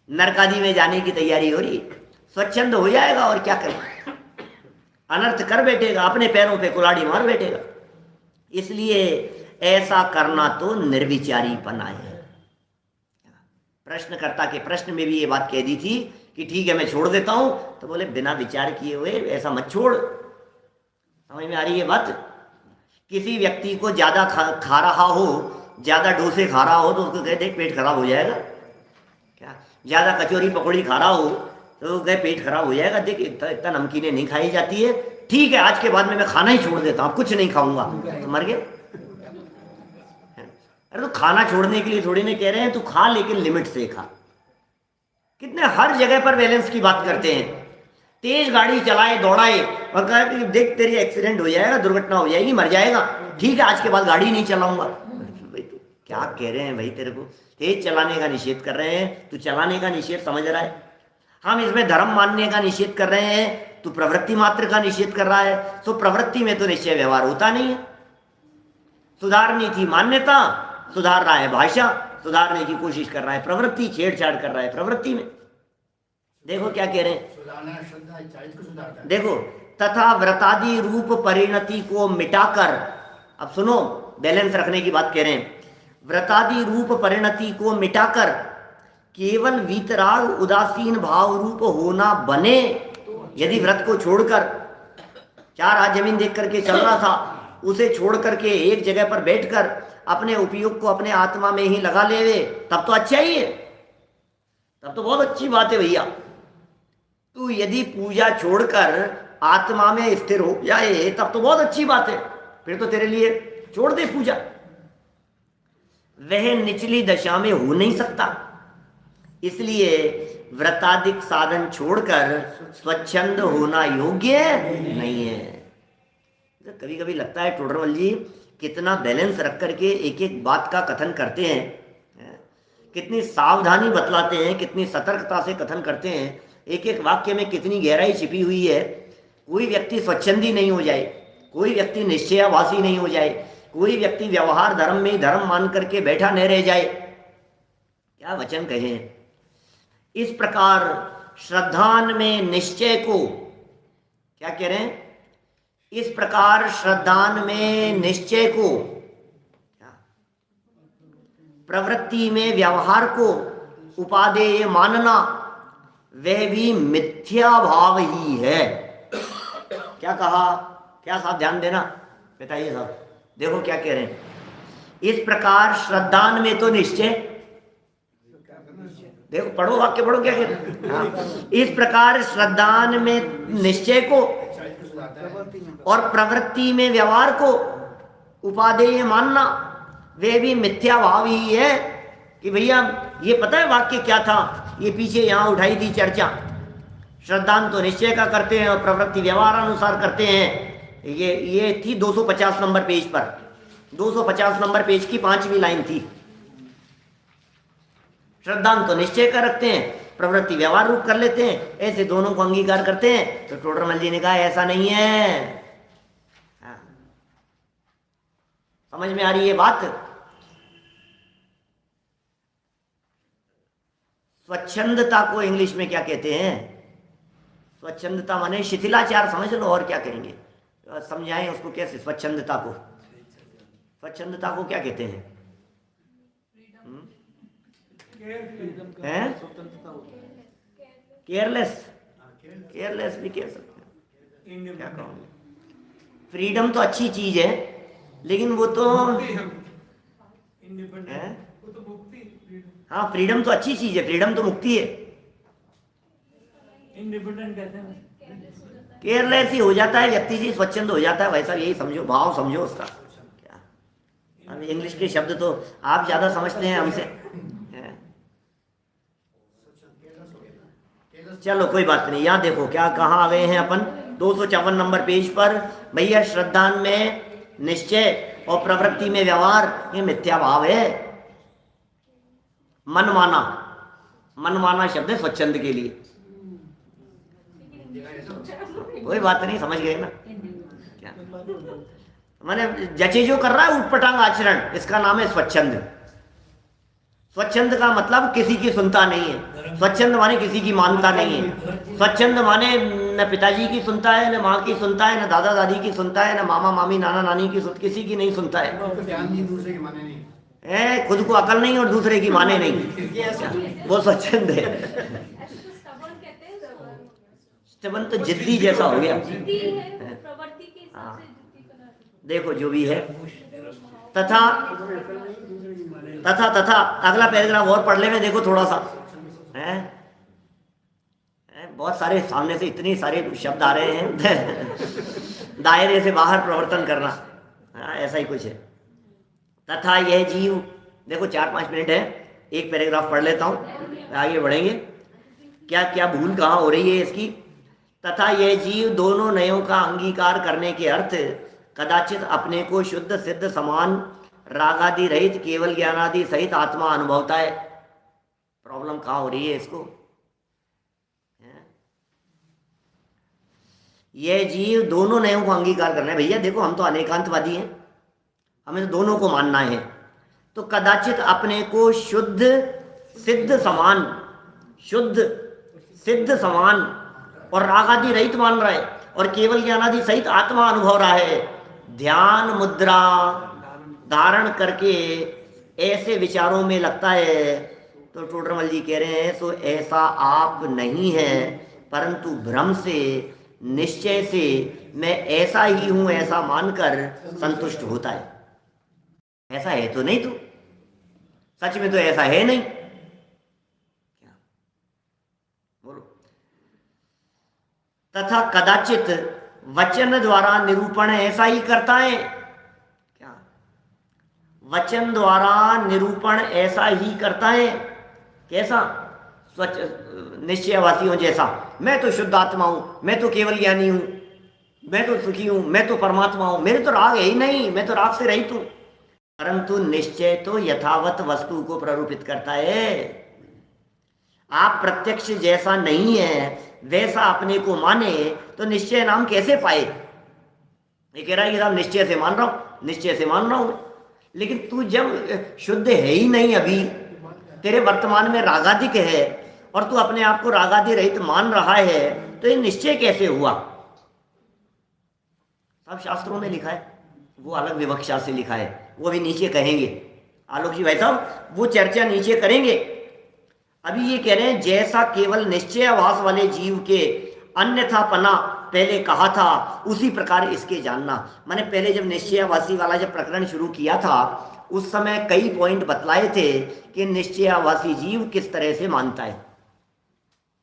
नरकादि में जाने की तैयारी हो रही, स्वच्छंद हो जाएगा और क्या करें, अनर्थ कर बैठेगा, अपने पैरों पे कुल्हाड़ी मार बैठेगा। इसलिए ऐसा करना तो निर्विचारीपना है। प्रश्नकर्ता के प्रश्न में भी ये बात कह दी थी कि ठीक है मैं छोड़ देता हूं, तो बोले बिना विचार किए हुए ऐसा मत छोड़। समझ में आ रही है बात? किसी व्यक्ति को ज्यादा खा रहा हो, ज्यादा डोसे खा रहा हो, तो उसको कह देख पेट खराब हो जाएगा क्या। ज्यादा कचौरी पकौड़ी खा रहा हो तो कहे पेट खराब हो जाएगा, देख इतना नमकीनें नहीं खाई जाती है, ठीक है आज के बाद में मैं खाना ही छोड़ देता हूँ, कुछ नहीं खाऊंगा, तो मर गया। अरे तो खाना छोड़ने के लिए थोड़ी नहीं कह रहे हैं, तू खा लेकिन लिमिट से खा। कितने हर जगह पर बैलेंस की बात करते हैं। तेज गाड़ी चलाए दौड़ाए और कहा कि देख तेरी एक्सीडेंट हो जाएगा, दुर्घटना हो जाएगी, मर जाएगा, ठीक है आज के बाद गाड़ी नहीं चलाऊंगा। भाई तो क्या कह रहे हैं भाई, तेरे को तेज चलाने का निषेध कर रहे हैं, तू चलाने का निषेध समझ रहा है। हम इसमें धर्म मानने का निषेध कर रहे हैं, तू प्रवृत्ति मात्र का निषेध कर रहा है। तो प्रवृत्ति में तो निश्चय व्यवहार होता नहीं है। सुधारनी थी मान्यता, सुधार रहा है भाषा, सुधारने की कोशिश कर रहा है प्रवृत्ति, छेड़छाड़ कर रहा है प्रवृत्ति में। देखो क्या कह रहे हैं, देखो तथा व्रतादि रूप परिणति को मिटाकर, अब सुनो बैलेंस रखने की बात कह रहे हैं, व्रतादि रूप परिणति को मिटाकर केवल वीतराग उदासीन भाव रूप होना बने। यदि व्रत को छोड़कर 4 हाथ जमीन देख करके चल रहा था, उसे छोड़ करके एक जगह पर बैठकर अपने उपयोग को अपने आत्मा में ही लगा लेवे, तब तो अच्छा ही है, तब तो बहुत अच्छी बात है भैया। तू यदि पूजा छोड़कर आत्मा में स्थिर हो जाए तब तो बहुत अच्छी बात है, फिर तो तेरे लिए छोड़ दे पूजा। वह निचली दशा में हो नहीं सकता, इसलिए व्रताधिक साधन छोड़कर स्वच्छंद होना योग्य नहीं है। कभी कभी लगता है टोडरमल जी कितना बैलेंस रख करके एक एक बात का कथन करते हैं, कितनी सावधानी बतलाते हैं, कितनी सतर्कता से कथन करते हैं, एक एक वाक्य में कितनी गहराई छिपी हुई है। कोई व्यक्ति स्वच्छंदी नहीं हो जाए, कोई व्यक्ति निश्चयावासी नहीं हो जाए, कोई व्यक्ति व्यवहार धर्म में धर्म मान करके बैठा न रह जाए। क्या वचन कहे, इस प्रकार श्रद्धान में निश्चय को, क्या कह रहे हैं, इस प्रकार श्रद्धान में निश्चय को, प्रवृत्ति में व्यवहार को उपादेय मानना, वह भी मिथ्या भाव ही है। क्या कहा, क्या साहब ध्यान देना, बताइए साहब, देखो क्या कह रहे हैं, इस प्रकार श्रद्धान में तो निश्चय, देखो पढ़ो वाक्य पढ़ो क्या कह रहे हैं, इस प्रकार श्रद्धान में निश्चय को और प्रवृत्ति में व्यवहार को उपादेय मानना, वे भी मिथ्या भाव ही है। कि भैया ये पता है वाक्य क्या था, ये पीछे यहाँ उठाई थी चर्चा, श्रद्धान तो निश्चय का करते हैं और प्रवृत्ति व्यवहार अनुसार करते हैं। ये थी 250 नंबर पेज पर, 250 नंबर पेज की 5वीं लाइन थी। श्रद्धान तो निश्चय का रखते हैं, प्रवृत्ति व्यवहार रूप कर लेते हैं, ऐसे दोनों को अंगीकार करते हैं। तो टोडरमल जी ने कहा ऐसा नहीं है। हाँ। समझ में आ रही है बात? स्वच्छंदता को इंग्लिश में क्या कहते हैं? स्वच्छंदता माने शिथिलाचार समझ लो, और क्या कहेंगे, समझाएं उसको कैसे। स्वच्छंदता को, स्वच्छंदता को क्या कहते हैं? केयरलेस, केयरलेस भी कह सकते हैं, क्या कहूँगे। फ्रीडम तो अच्छी चीज है, लेकिन वो तो हाँ फ्रीडम तो अच्छी चीज है, फ्रीडम तो मुक्ति है। इंडिपेंडेंट कहते हैं, केयरलेस ही हो जाता है व्यक्ति जी, स्वच्छंद हो जाता है, वैसा यही समझो, भाव समझो उसका। क्या अब इंग्लिश के शब्द तो आप ज्यादा समझते हैं हमसे। चलो कोई बात नहीं, यहाँ देखो क्या कहाँ आ गए हैं अपन, 254 नंबर पेज पर। भैया श्रद्धान में निश्चय और प्रवृत्ति में व्यवहार, ये मिथ्या भाव है। मनमाना, मनमाना शब्द है स्वच्छंद के लिए। कोई बात नहीं, समझ गए ना क्या माने, जचे जो कर रहा है उठपटांग आचरण, इसका नाम है स्वच्छंद। स्वच्छंद का मतलब किसी की सुनता नहीं है। स्वच्छंद माने किसी की मानता नहीं है। स्वच्छंद माने न पिताजी की सुनता है, न माँ की सुनता है, न दादा दादी की सुनता है, न मामा मामी नाना नानी की किसी की नहीं सुनता है। खुद को अकल नहीं और दूसरे की माने नहीं, वो स्वच्छंद है। स्टबन तो जिद्दी जैसा हो गया। देखो जो भी है, तथा तथा तथा अगला पैराग्राफ और पढ़ लेने देखो थोड़ा सा है। बहुत सारे सामने से इतने सारे शब्द आ रहे हैं। दायरे से बाहर प्रवर्तन करना, ऐसा ही कुछ है। तथा यह जीव, देखो 4-5 मिनट है, एक पैराग्राफ पढ़ लेता हूँ, आगे बढ़ेंगे। क्या क्या भूल कहाँ हो रही है इसकी। तथा यह जीव दोनों नयों का अंगीकार करने के अर्थ कदाचित अपने को शुद्ध सिद्ध समान रागादि रहित केवल ज्ञानादि सहित आत्मा अनुभवता है। प्रॉब्लम कहाँ हो रही है इसको। यह जीव दोनों नयों को अंगीकार करना है। भैया देखो हम तो अनेकांतवादी हैं, हमें तो दोनों को मानना है। तो कदाचित अपने को शुद्ध सिद्ध समान, शुद्ध सिद्ध समान और रागादि रहित मान रहा है और केवल ज्ञानादि सहित आत्मा अनुभव रहा है। ध्यान मुद्रा धारण करके ऐसे विचारों में लगता है। तो टोडरमल जी कह रहे हैं, सो ऐसा आप नहीं है, परंतु भ्रम से निश्चय से मैं ऐसा ही हूं ऐसा मानकर संतुष्ट होता है। ऐसा है तो नहीं, तो सच में तो ऐसा है नहीं। क्या बोलो। तथा कदाचित वचन द्वारा निरूपण ऐसा ही करता है। क्या वचन द्वारा निरूपण ऐसा ही करता है। कैसा? स्वच्छ निश्चयवासियों जैसा, मैं तो शुद्ध आत्मा हूं, मैं तो केवल ज्ञानी हूं, मैं तो सुखी हूं, मैं तो परमात्मा हूं, मेरे तो राग है ही नहीं, मैं तो राग से रहित हूं। परंतु निश्चय तो यथावत वस्तु को प्ररूपित करता है। आप प्रत्यक्ष जैसा नहीं है वैसा अपने को माने तो निश्चय नाम कैसे पाए। ये कह रहा है कि साहब निश्चय से मान रहा हूं, निश्चय से मान रहा हूं, लेकिन तू जब शुद्ध है ही नहीं, अभी तेरे वर्तमान में रागादिक है और तू अपने आप को रागादि रहित मान रहा है, तो ये निश्चय कैसे हुआ। सब शास्त्रों में लिखा है, वो अलग विवक्षा से लिखा है, वो भी नीचे कहेंगे। आलोक जी भाई साहब वो चर्चा नीचे करेंगे। अभी ये कह रहे हैं जैसा केवल निश्चयाभास वाले जीव के अन्यथापना पहले कहा था, उसी प्रकार इसके जानना। मैंने पहले जब निश्चयाभासी वाला जब प्रकरण शुरू किया था उस समय कई पॉइंट बतलाए थे कि निश्चयाभासी जीव किस तरह से मानता है,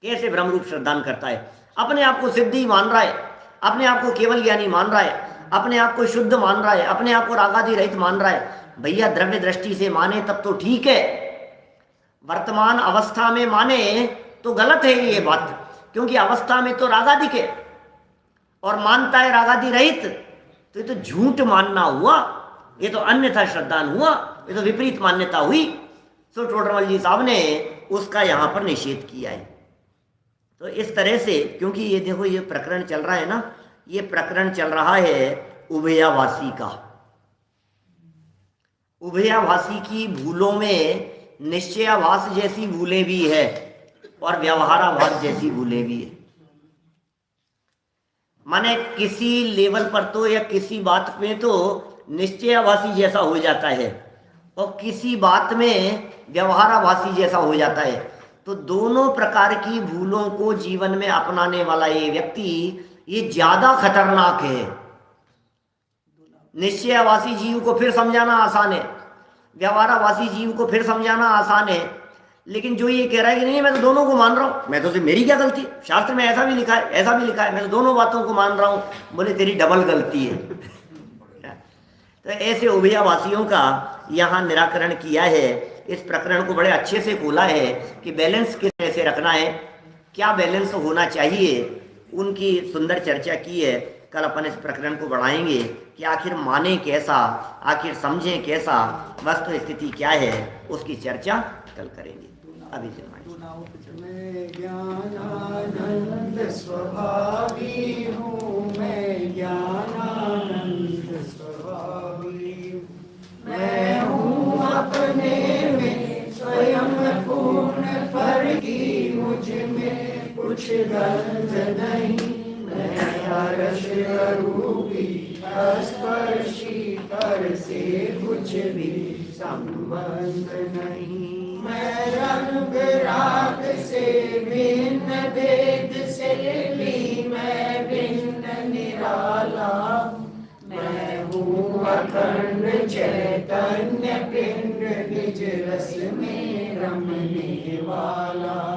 कैसे भ्रमरूप श्रद्धान करता है। अपने आप को सिद्धि मान रहा है, अपने आप को केवल ज्ञानी मान रहा है, अपने आप को शुद्ध मान रहा है, अपने आप को रागादि रहित मान रहा है। भैया द्रव्य दृष्टि से माने तब तो ठीक है, वर्तमान अवस्था में माने तो गलत है ये बात, क्योंकि अवस्था में तो रागादिक है और मानता है रागादि रहित, तो ये तो झूठ मानना हुआ, ये तो अन्यथा श्रद्धान हुआ, ये तो विपरीत मान्यता हुई। सो टोडरमल जी साहब ने उसका यहाँ पर निषेध किया है। तो इस तरह से, क्योंकि ये देखो ये प्रकरण चल रहा है ना, ये प्रकरण चल रहा है उभयाभासी का। उभयाभासी की भूलों में निश्चयाभास जैसी भूलें भी है और व्यवहाराभास जैसी भूलें भी है। माने किसी लेवल पर तो या किसी बात में तो निश्चयाभासी जैसा हो जाता है और किसी बात में व्यवहाराभासी जैसा हो जाता है। तो दोनों प्रकार की भूलों को जीवन में अपनाने वाला ये व्यक्ति ये ज्यादा खतरनाक है। निश्चयाभासी जीव को फिर समझाना आसान है, व्यवहाराभासी जीव को फिर समझाना आसान है, लेकिन जो ये कह रहा है कि नहीं मैं तो दोनों को मान रहा हूं, मैं तो सिर्फ मेरी क्या गलती, शास्त्र में ऐसा भी लिखा है ऐसा भी लिखा है, मैं तो दोनों बातों को मान रहा हूं, बोले तेरी डबल गलती है। तो ऐसे उभयाभासियों का यहाँ निराकरण किया है। इस प्रकरण को बड़े अच्छे से खोला है कि बैलेंस किस तरह से रखना है, क्या बैलेंस होना चाहिए, उनकी सुंदर चर्चा की है। कल अपन इस प्रकरण को बढ़ाएंगे कि आखिर माने कैसा, आखिर समझें कैसा, वस्तु स्थिति क्या है, उसकी चर्चा कल करेंगे। अभी से ज्ञानानंद स्वभावी हूँ मैं, ज्ञानानंद स्वभावी मैं हूँ अपने में स्वयं गंध नहीं, मैं हर्ष रूपी स्पर्शी तर से कुछ भी संबंध नहीं। मैं रंग राग से भिन्न, भेद से भी मैं भिन्न निराला, मैं हूँ अखंड चैतन्य पिंड, निज रस में रमने वाला।